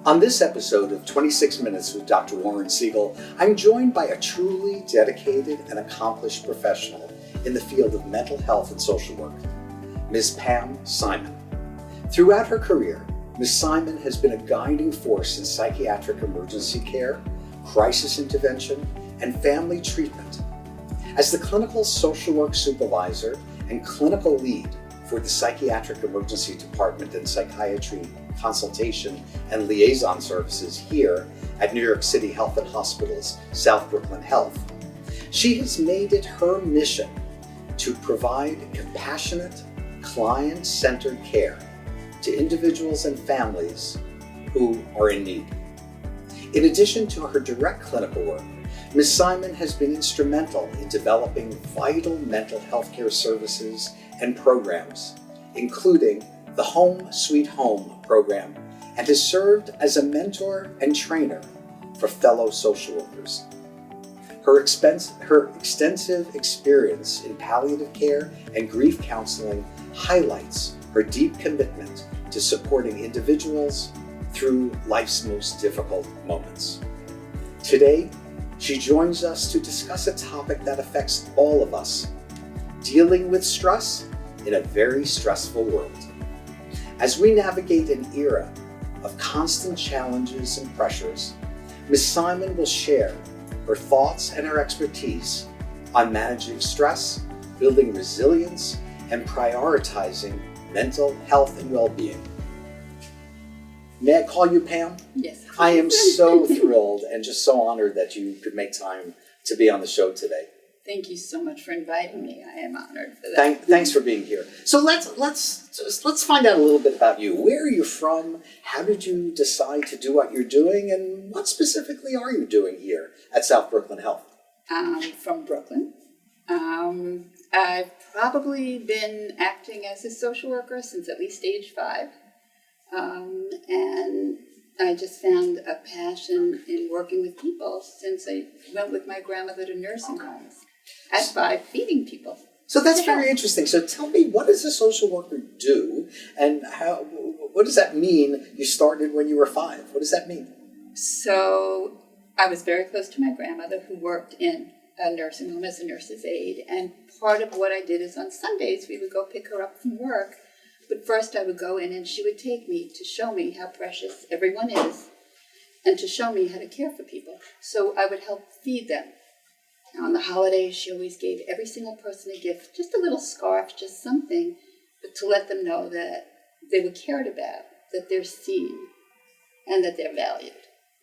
On this episode of 26 Minutes with Dr. Warren Seigel, I'm joined by a truly dedicated and accomplished professional in the field of mental health and social work, Ms. Pam Simon. Throughout her career, Ms. Simon has been a guiding force in psychiatric emergency care, crisis intervention, and family treatment. As the clinical social work supervisor and clinical lead for the Psychiatric Emergency Department and Psychiatry Consultation and Liaison Services here at New York City Health and Hospitals, South Brooklyn Health, she has made it her mission to provide compassionate, client-centered care to individuals and families who are in need. In addition to her direct clinical work, Ms. Simon has been instrumental in developing vital mental health care services and programs, including the Home Sweet Home program, and has served as a mentor and trainer for fellow social workers. Her extensive experience in palliative care and grief counseling highlights her deep commitment to supporting individuals through life's most difficult moments. Today, she joins us to discuss a topic that affects all of us: dealing with stress in a very stressful world. As we navigate an era of constant challenges and pressures, Ms. Simon will share her thoughts and her expertise on managing stress, building resilience, and prioritizing mental health and well-being. May I call you Pam? Yes. I am so thrilled and just so honored that you could make time to be on the show today. Thank you so much for inviting me. I am honored for that. Thanks for being here. So let's find out a little bit about you. Where are you from? How did you decide to do what you're doing? And what specifically are you doing here at South Brooklyn Health? From Brooklyn. I've probably been acting as a social worker since at least age 5. And I just found a passion in working with people since I went with my grandmother to nursing homes at 5, feeding people. So that's very interesting. So tell me, what does a social worker do, and what does that mean? You started when you were 5. What does that mean? So I was very close to my grandmother, who worked in a nursing home as a nurse's aide. And part of what I did is on Sundays, we would go pick her up from work. But first I would go in and she would take me to show me how precious everyone is and to show me how to care for people. So I would help feed them. Now, on the holidays, she always gave every single person a gift, just a little scarf, just something, but to let them know that they were cared about, that they're seen, and that they're valued.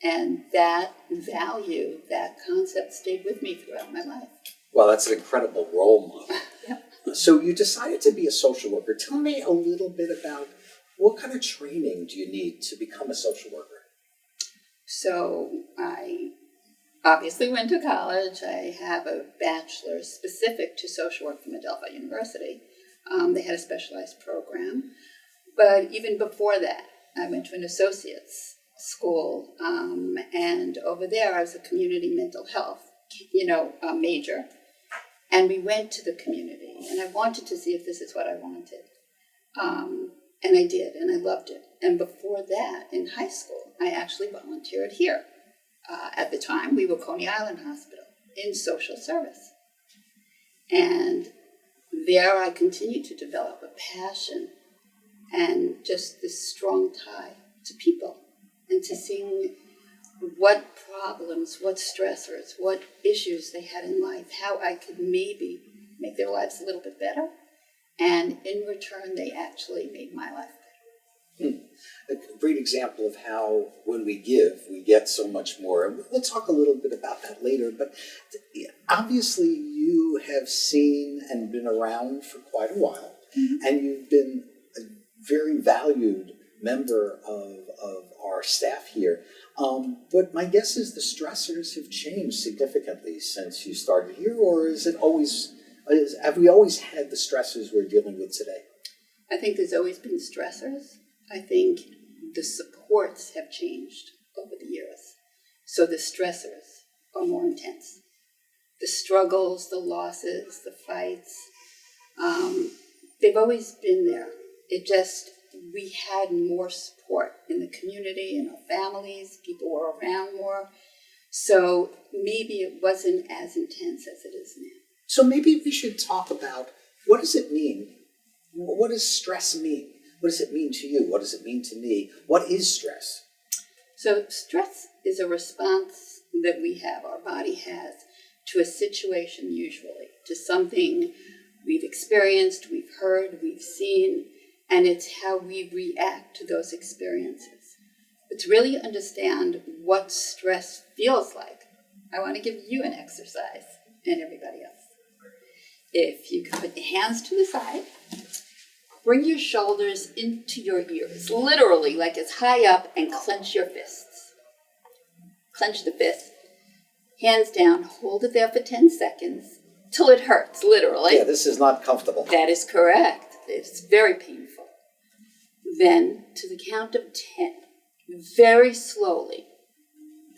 And that value, that concept stayed with me throughout my life. Well, that's an incredible role model. Yep. So you decided to be a social worker. Tell me a little bit about what kind of training do you need to become a social worker? So I obviously went to college. I have a bachelor's specific to social work from Adelphi University. They had a specialized program. But even before that, I went to an associate's school. And over there, I was a community mental health, major. And we went to the community, and I wanted to see if this is what I wanted. And I did, and I loved it. And before that, in high school, I actually volunteered here. At the time, we were Coney Island Hospital in social service. And there I continued to develop a passion and just this strong tie to people and to seeing what problems, what stressors, what issues they had in life, how I could maybe make their lives a little bit better. And in return, they actually made my life better. A great example of how when we give, we get so much more. And we'll talk a little bit about that later. But obviously, you have seen and been around for quite a while. Mm-hmm. And you've been a very valued member of our staff here. But my guess is the stressors have changed significantly since you started here, or have we always had the stressors we're dealing with today? I think there's always been stressors. I think the supports have changed over the years. So the stressors are more intense. The struggles, the losses, the fights, they've always been there. We had more support in in the community, in our families. People were around more. So maybe it wasn't as intense as it is now. So maybe we should talk about, what does it mean? What does stress mean? What does it mean to you? What does it mean to me? What is stress? So stress is a response that we have, our body has, to a situation usually, to something we've experienced, we've heard, we've seen, and it's how we react to those experiences. But to really understand what stress feels like, I want to give you an exercise and everybody else. If you can put your hands to the side, bring your shoulders into your ears, literally like it's high up, and clench your fists. Clench the fist, hands down, hold it there for 10 seconds, till it hurts, literally. Yeah, this is not comfortable. That is correct. It's very painful. Then, to the count of 10, very slowly,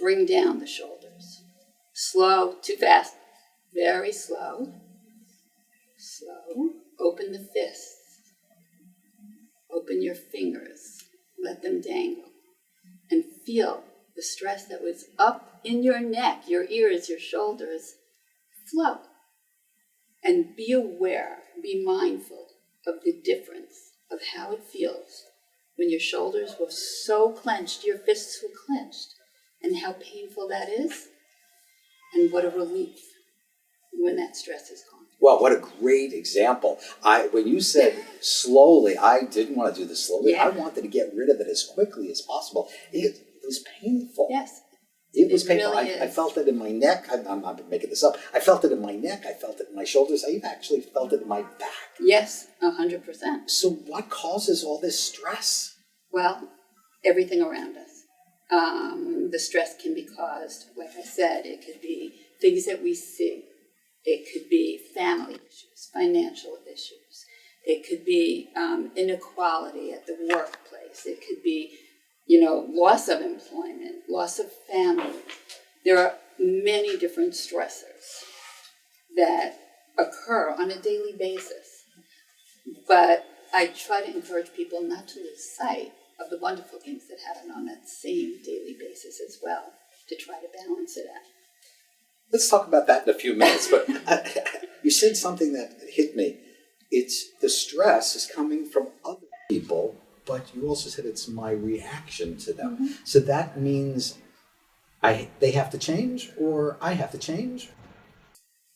bring down the shoulders. Slow, too fast. Very slow. Slow. Open the fists. Open your fingers. Let them dangle. And feel the stress that was up in your neck, your ears, your shoulders, flow. And be aware, be mindful of the difference of how it feels when your shoulders were so clenched, your fists were clenched, and how painful that is, and what a relief when that stress is gone. Well, what a great example. When you said slowly, I didn't want to do this slowly. Yeah. I wanted to get rid of it as quickly as possible. It was painful. Yes. It was painful. Really I felt it in my neck. I'm not making this up. I felt it in my neck. I felt it in my shoulders. I even actually felt it in my back. Yes, 100%. So what causes all this stress? Well, everything around us. The stress can be caused, like I said, it could be things that we see. It could be family issues, financial issues. It could be inequality at the workplace. It could be, loss of employment, loss of family. There are many different stressors that occur on a daily basis. But I try to encourage people not to lose sight of the wonderful things that happen on that same daily basis as well, to try to balance it out. Let's talk about that in a few minutes. But you said something that hit me. It's the stress is coming from other people, but you also said it's my reaction to them. Mm-hmm. So that means they have to change, or I have to change?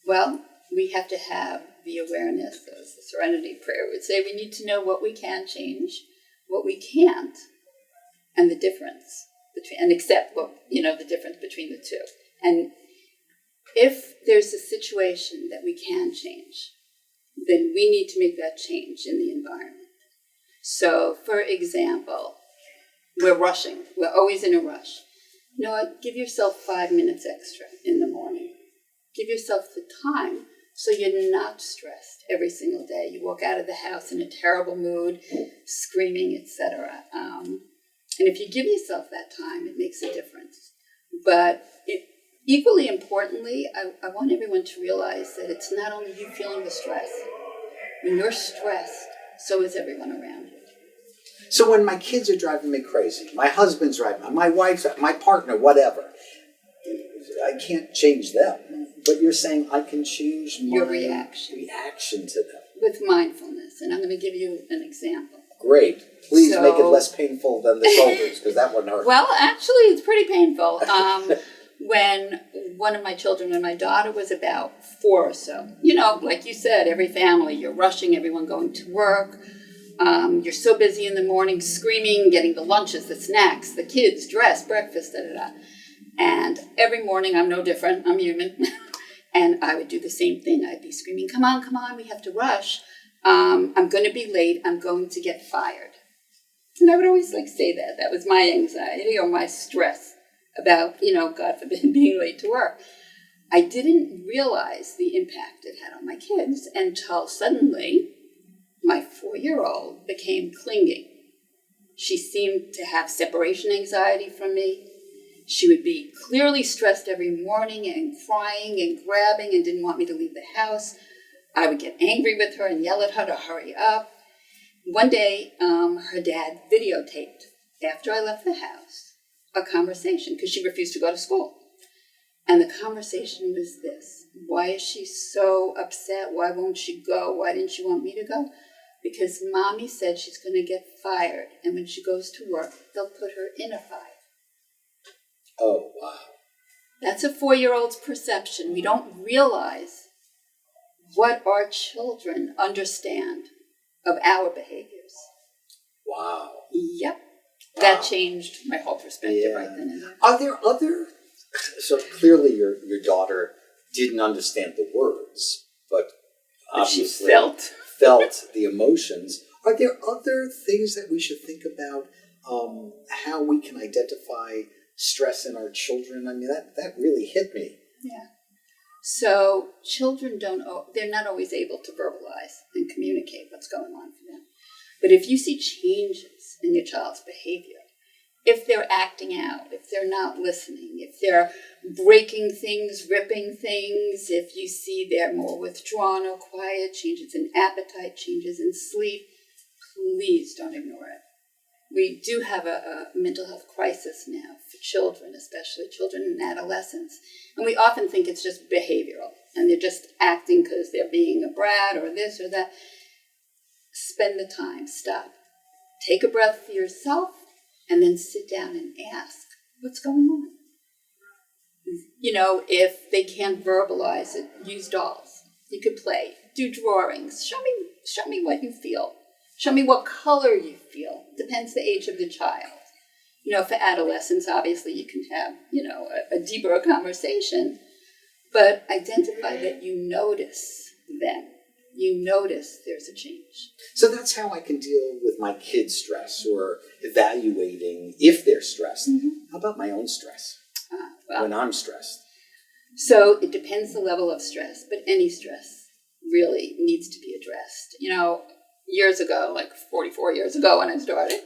Well, we have to have the awareness, as the Serenity Prayer would say. We need to know what we can change, what we can't, and the difference between, and accept the difference between the two. And if there's a situation that we can change, then we need to make that change in the environment. So, for example, we're rushing. We're always in a rush. You know what? Give yourself 5 minutes extra in the morning. Give yourself the time so you're not stressed every single day. You walk out of the house in a terrible mood, screaming, etc. And if you give yourself that time, it makes a difference. But equally importantly, I want everyone to realize that it's not only you feeling the stress. When you're stressed, so is everyone around you. So when my kids are driving me crazy, my husband's driving, my wife's, my partner, whatever, I can't change them. But you're saying I can change my your reaction to them. With mindfulness. And I'm going to give you an example. Great. Please make it less painful than the shoulders, because that one hurt. Well, actually, it's pretty painful. When one of my children and my daughter was about 4 or so, like you said, every family, you're rushing, everyone going to work. You're so busy in the morning, screaming, getting the lunches, the snacks, the kids, dress, breakfast, da-da-da. And every morning, I'm no different. I'm human. And I would do the same thing. I'd be screaming, come on, we have to rush. I'm going to be late. I'm going to get fired. And I would always say that. That was my anxiety or my stress about, God forbid, being late to work. I didn't realize the impact it had on my kids until suddenly my 4-year-old became clingy. She seemed to have separation anxiety from me. She would be clearly stressed every morning and crying and grabbing and didn't want me to leave the house. I would get angry with her and yell at her to hurry up. One day, her dad videotaped after I left the house, a conversation, because she refused to go to school. And the conversation was this: why is she so upset? Why won't she go? Why didn't she want me to go? Because mommy said she's going to get fired, and when she goes to work, they'll put her in a fire. Oh, wow. That's a 4-year-old's perception. We don't realize what our children understand of our behaviors. Wow. Yep. Wow. That changed my whole perspective right then and there. Are there other... So clearly your daughter didn't understand the words, but obviously she felt the emotions. Are there other things that we should think about, how we can identify stress in our children? I mean, that really hit me. Yeah. So children they're not always able to verbalize and communicate what's going on for them. But if you see changes in your child's behavior, if they're acting out, if they're not listening, if they're breaking things, ripping things, if you see they're more withdrawn or quiet, changes in appetite, changes in sleep, please don't ignore it. We do have a mental health crisis now for children, especially children and adolescents. And we often think it's just behavioral, and they're just acting because they're being a brat or this or that. Spend the time, stop, take a breath for yourself, and then sit down and ask, what's going on? You know, if they can't verbalize it, use dolls. You could play, do drawings. Show me what you feel. Show me what color you feel. Depends the age of the child. You know, for adolescents, obviously you can have, a deeper conversation, but identify that you notice them. You notice there's a change. So that's how I can deal with my kids' stress, or evaluating if they're stressed. Mm-hmm. How about my own stress when I'm stressed? So it depends the level of stress, but any stress really needs to be addressed. You know, years ago, like 44 years ago when I started,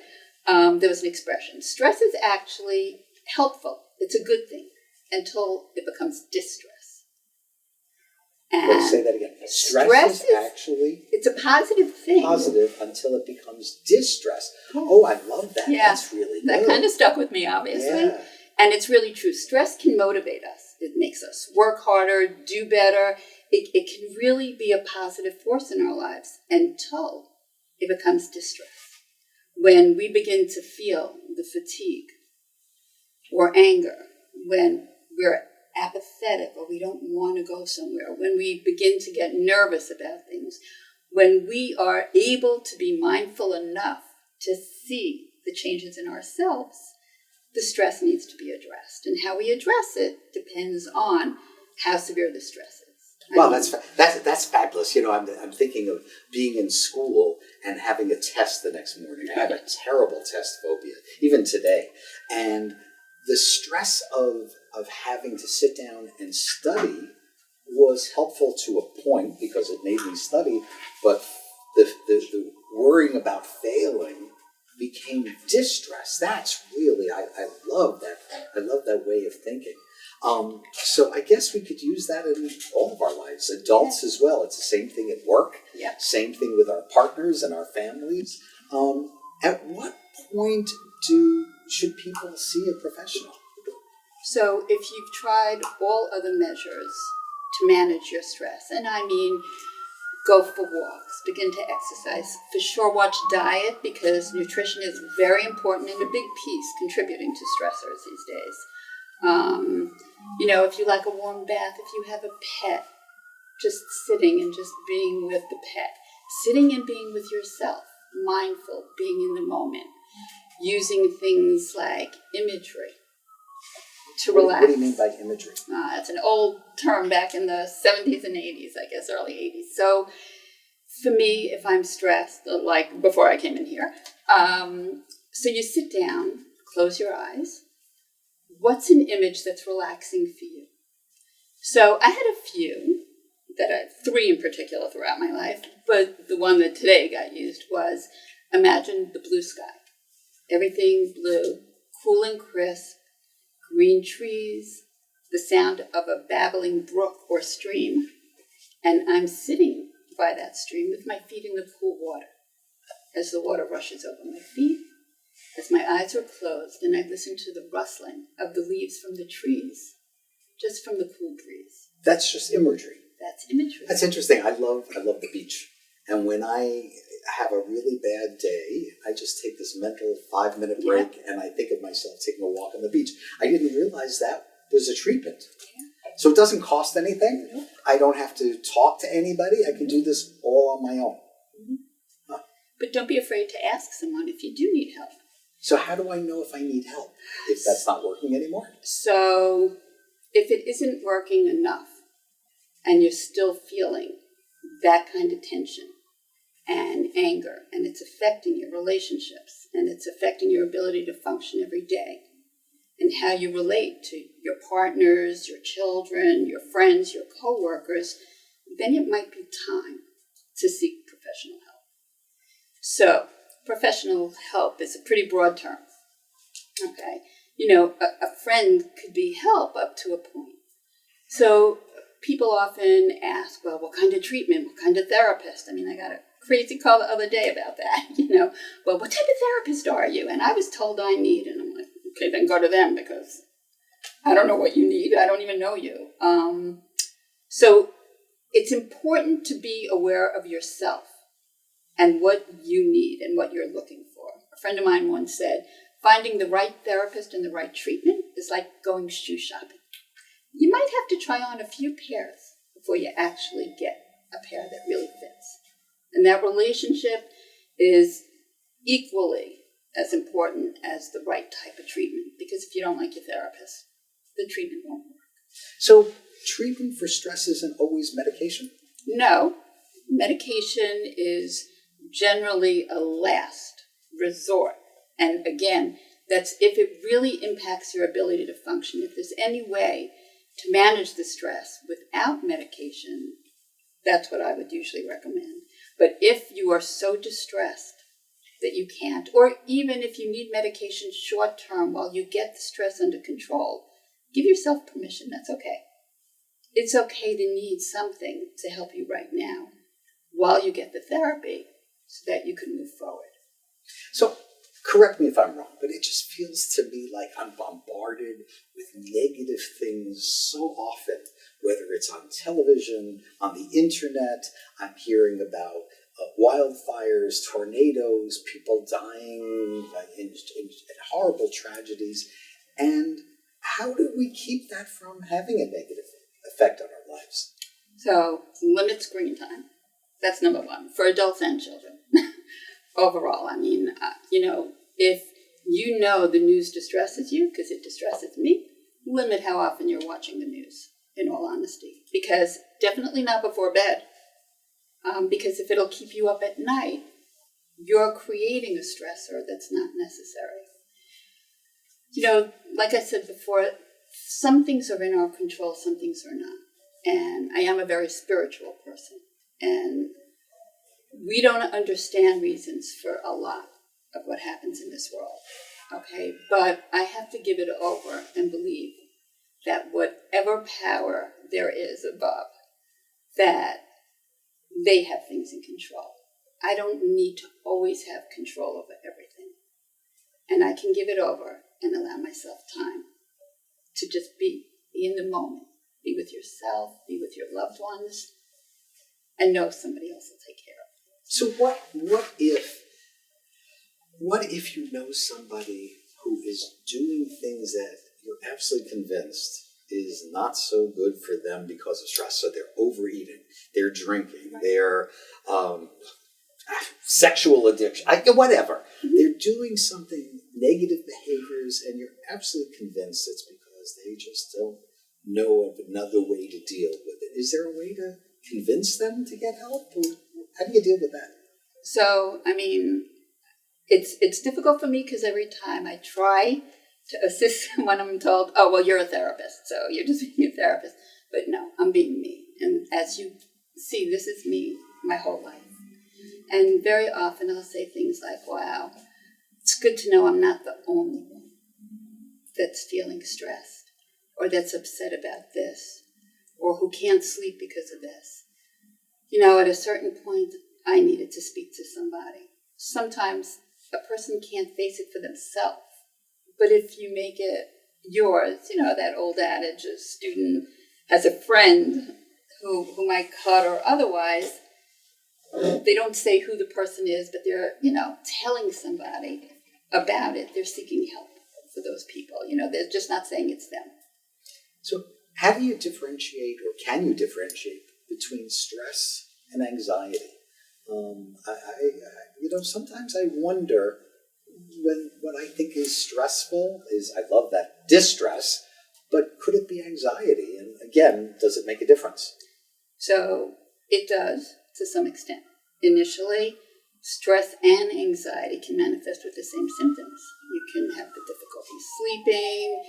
there was an expression: stress is actually helpful. It's a good thing until it becomes distress. Wait, say that again. Stress is actually... It's a positive thing. Positive until it becomes distress. Oh, I love that. Yeah, that's really good. That kind of stuck with me, obviously. Yeah. And it's really true. Stress can motivate us. It makes us work harder, do better. It can really be a positive force in our lives until it becomes distress. When we begin to feel the fatigue or anger, when we're apathetic or we don't want to go somewhere, when we begin to get nervous about things, when we are able to be mindful enough to see the changes in ourselves, the stress needs to be addressed. And how we address it depends on how severe the stress is. Well, that's fabulous. You know, I'm thinking of being in school and having a test the next morning. I have a terrible test phobia, even today. And the stress of having to sit down and study was helpful to a point because it made me study, but the worrying about failing became distress. That's really, I love that. I love that way of thinking. So I guess we could use that in all of our lives, adults as well. It's the same thing at work, same thing with our partners and our families. At what point should people see a professional? So if you've tried all other measures to manage your stress, and I mean go for walks, begin to exercise, for sure watch diet, because nutrition is very important and a big piece contributing to stressors these days. If you like a warm bath, if you have a pet, just sitting and just being with the pet, sitting and being with yourself, mindful, being in the moment, using things like imagery to relax. What do you mean by imagery? It's an old term back in the 70s and 80s, I guess, early 80s. So for me, if I'm stressed, like before I came in here, so you sit down, close your eyes. What's an image that's relaxing for you? So I had a few, three in particular throughout my life, but the one that today got used was imagine the blue sky. Everything blue, cool and crisp, green trees, the sound of a babbling brook or stream, and I'm sitting by that stream with my feet in the cool water. As the water rushes over my feet, as my eyes were closed and I listened to the rustling of the leaves from the trees, just from the cool breeze. That's just imagery. That's imagery. That's interesting. I love the beach. And when I have a really bad day, I just take this mental 5-minute break and I think of myself taking a walk on the beach. I didn't realize that was a treatment. Yeah. So it doesn't cost anything. Nope. I don't have to talk to anybody. I can do this all on my own. Mm-hmm. Huh. But don't be afraid to ask someone if you do need help. So how do I know if I need help, if that's not working anymore? So if it isn't working enough and you're still feeling that kind of tension and anger, and it's affecting your relationships, and it's affecting your ability to function every day, and how you relate to your partners, your children, your friends, your coworkers, then it might be time to seek professional help. So professional help is a pretty broad term. Okay, a friend could be help up to a point. So people often ask, well, what kind of treatment, what kind of therapist? I mean, I got a crazy call the other day about that, well, what type of therapist are you? And I was told I need, and I'm like, okay, then go to them because I don't know what you need. I don't even know you. So it's important to be aware of yourself and what you need and what you're looking for. A friend of mine once said, finding the right therapist and the right treatment is like going shoe shopping. You might have to try on a few pairs before you actually get a pair that really fits. And that relationship is equally as important as the right type of treatment, because if you don't like your therapist, the treatment won't work. So treatment for stress isn't always medication? No. Medication is generally a last resort. And again, that's if it really impacts your ability to function. If there's any way to manage the stress without medication, that's what I would usually recommend. But if you are so distressed that you can't, or even if you need medication short term while you get the stress under control, give yourself permission. That's okay. It's okay to need something to help you right now while you get the therapy so that you can move forward. So correct me if I'm wrong, but it just feels to me like I'm bombarded with negative things so often, whether it's on television, on the internet. I'm hearing about wildfires, tornadoes, people dying in horrible tragedies. And how do we keep that from having a negative effect on our lives? So limit screen time. That's number one for adults and children. Overall, I mean, if you know the news distresses you, because it distresses me, limit how often you're watching the news, in all honesty. Because definitely not before bed. Because if it'll keep you up at night, you're creating a stressor that's not necessary. Like I said before, some things are in our control, some things are not. And I am a very spiritual person. And we don't understand reasons for a lot of what happens in this world, okay? But I have to give it over and believe that whatever power there is above, that they have things in control. I don't need to always have control over everything. And I can give it over and allow myself time to just be in the moment, be with yourself, be with your loved ones, and know somebody else will take care of you. So what if you know somebody who is doing things that you're absolutely convinced is not so good for them because of stress? So they're overeating, they're drinking, right. They're sexual addiction, whatever. Mm-hmm. They're doing something, negative behaviors, and you're absolutely convinced it's because they just don't know of another way to deal with it. Is there a way to convince them to get help? Or how do you deal with that? So, I mean, it's difficult for me because every time I try to assist someone, I'm told, oh, well, you're a therapist, so you're just being a therapist. But no, I'm being me. And as you see, this is me my whole life. And very often I'll say things like, wow, it's good to know I'm not the only one that's feeling stressed or that's upset about this or who can't sleep because of this. At a certain point, I needed to speak to somebody. Sometimes a person can't face it for themselves. But if you make it yours, that old adage, a student has a friend who might cut or otherwise, they don't say who the person is, but they're, telling somebody about it. They're seeking help for those people. They're just not saying it's them. So how do you differentiate, or can you differentiate between stress and anxiety? Sometimes I wonder when what I think is stressful is, I love that, distress, but could it be anxiety? And again, does it make a difference? So it does to some extent. Initially, stress and anxiety can manifest with the same symptoms. You can have the difficulty sleeping,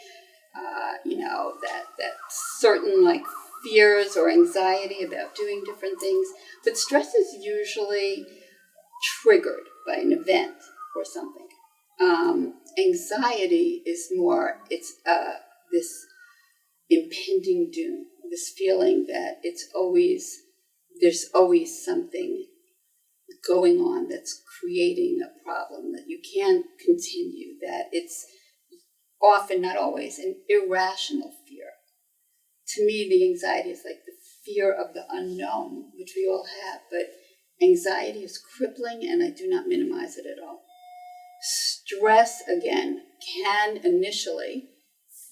that certain fears or anxiety about doing different things. But stress is usually triggered by an event or something. Anxiety is more, it's this impending doom, this feeling that there's always something going on that's creating a problem, that you can't continue, that it's often, not always, an irrational fear. To me, the anxiety is like the fear of the unknown, which we all have, but anxiety is crippling, and I do not minimize it at all. Stress, again, can initially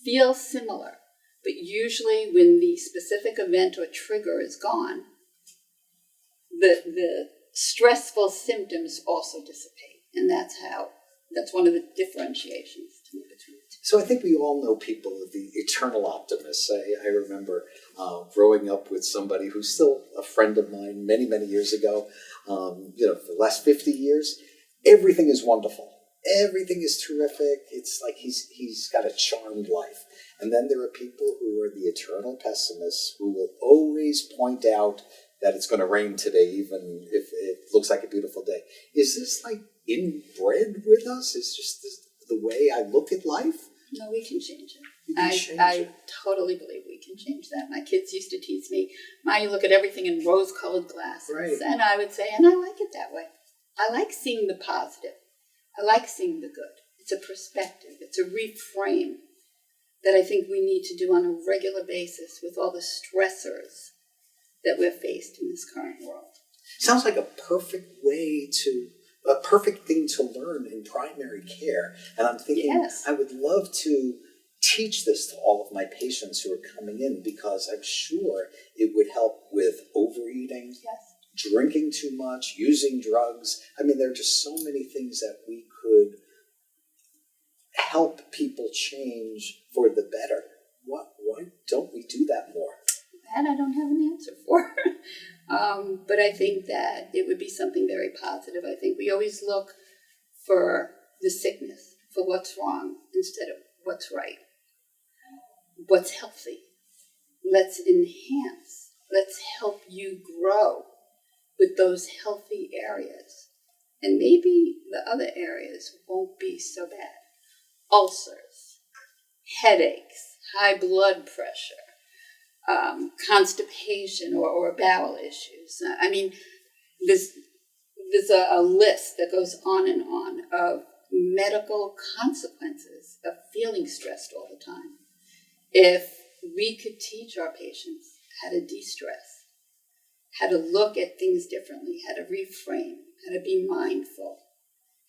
feel similar, but usually when the specific event or trigger is gone, the stressful symptoms also dissipate. And that's one of the differentiations to me between the two. So I think we all know people, the eternal optimists. I remember growing up with somebody who's still a friend of mine many, many years ago. For the last 50 years, everything is wonderful. Everything is terrific. It's like he's got a charmed life. And then there are people who are the eternal pessimists who will always point out that it's going to rain today, even if it looks like a beautiful day. Is this inbred with us? Is just the way I look at life? No, we can change it. You can change it. I totally believe we can change that. My kids used to tease me, "Ma, you look at everything in rose-colored glasses." Right. And I would say, and I like it that way. I like seeing the positive. I like seeing the good. It's a perspective. It's a reframe that I think we need to do on a regular basis with all the stressors that we're faced in this current world. Sounds like a perfect thing to learn in primary care. And I'm thinking, yes, I would love to teach this to all of my patients who are coming in, because I'm sure it would help with overeating, yes, drinking too much, using drugs. I mean, there are just so many things that we could help people change for the better. Why don't we do that more? That I don't have an answer for. But I think that it would be something very positive. I think we always look for the sickness, for what's wrong, instead of what's right. What's healthy? Let's enhance. Let's help you grow with those healthy areas. And maybe the other areas won't be so bad. Ulcers, headaches, high blood pressure, constipation or bowel issues. I mean, there's a list that goes on and on of medical consequences of feeling stressed all the time. If we could teach our patients how to de-stress, how to look at things differently, how to reframe, how to be mindful,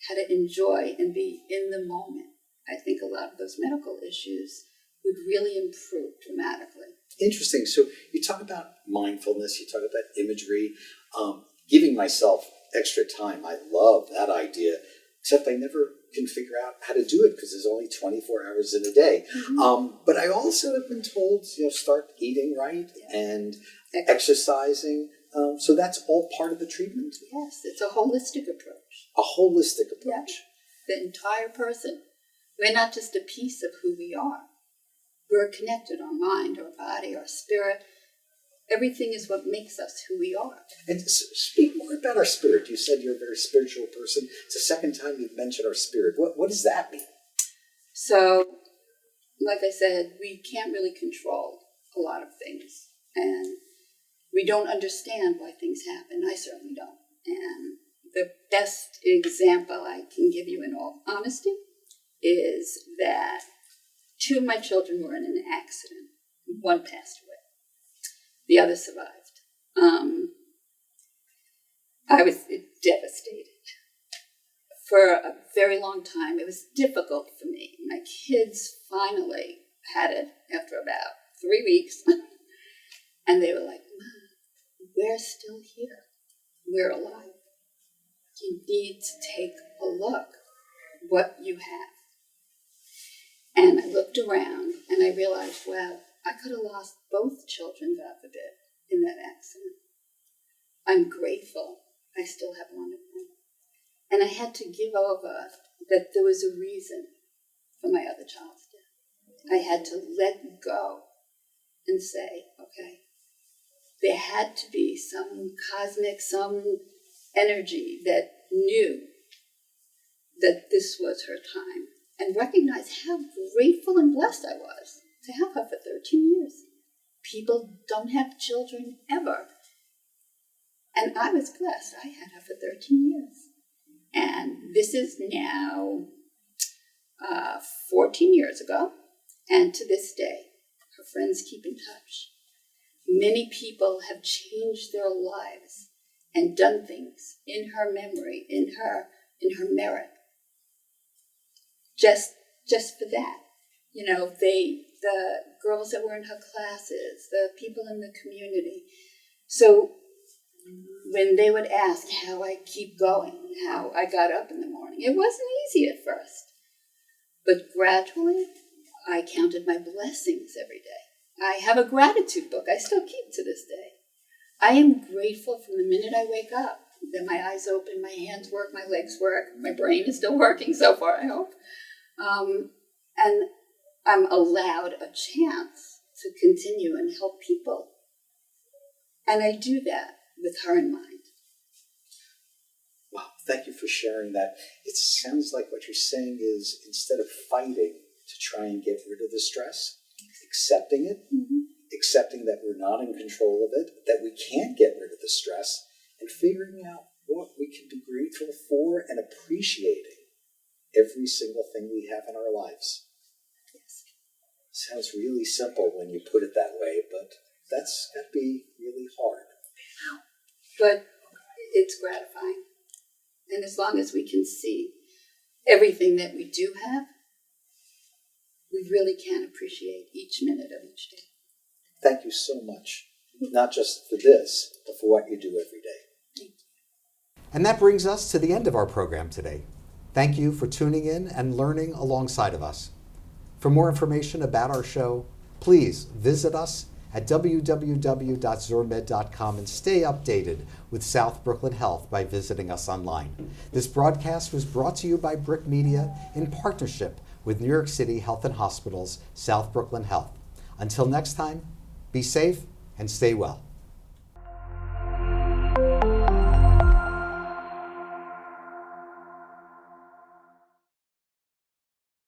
how to enjoy and be in the moment, I think a lot of those medical issues would really improve dramatically. Interesting. So you talk about mindfulness, you talk about imagery, giving myself extra time. I love that idea, except I never can figure out how to do it because there's only 24 hours in a day. Mm-hmm. But I also have been told, start eating right, yeah, and exercising. So that's all part of the treatment? Yes, it's a holistic approach. A holistic approach. Yeah. The entire person. We're not just a piece of who we are. We're connected, our mind, our body, our spirit. Everything is what makes us who we are. And speak more about our spirit. You said you're a very spiritual person. It's the second time you've mentioned our spirit. What does that mean? So, like I said, we can't really control a lot of things. And we don't understand why things happen. I certainly don't. the best example I can give you in all honesty is that two of my children were in an accident. One passed away. The other survived. I was devastated. For a very long time, it was difficult for me. My kids finally had it after about 3 weeks. And they were like, Mom, we're still here. We're alive. You need to take a look what you have. And I looked around and I realized, wow, I could have lost both children, God forbid, in that accident. I'm grateful I still have one of them. And I had to give over that there was a reason for my other child's death. I had to let go and say, okay, there had to be some cosmic, some energy that knew that this was her time, and recognize how grateful and blessed I was to have her for 13 years. People don't have children ever. And I was blessed. I had her for 13 years. And this is now 14 years ago. And to this day, her friends keep in touch. Many people have changed their lives and done things in her memory, in her merit. Just for that. You know, the girls that were in her classes, the people in the community. So when they would ask how I keep going, how I got up in the morning, it wasn't easy at first. But gradually, I counted my blessings every day. I have a gratitude book I still keep to this day. I am grateful from the minute I wake up that my eyes open, my hands work, my legs work, my brain is still working so far, I hope. And I'm allowed a chance to continue and help people. And I do that with her in mind. Wow, thank you for sharing that. It sounds like what you're saying is instead of fighting to try and get rid of the stress, accepting it, accepting that we're not in control of it, that we can't get rid of the stress, and figuring out what we can be grateful for and appreciating every single thing we have in our lives. Yes. Sounds really simple when you put it that way, but that's got to be really hard. But it's gratifying. And as long as we can see everything that we do have, we really can appreciate each minute of each day. Thank you so much, not just for this, but for what you do every day. Thank you. And that brings us to the end of our program today. Thank you for tuning in and learning alongside of us. For more information about our show, please visit us at www.zormed.com and stay updated with South Brooklyn Health by visiting us online. This broadcast was brought to you by Brick Media in partnership with New York City Health and Hospitals, South Brooklyn Health. Until next time, be safe and stay well.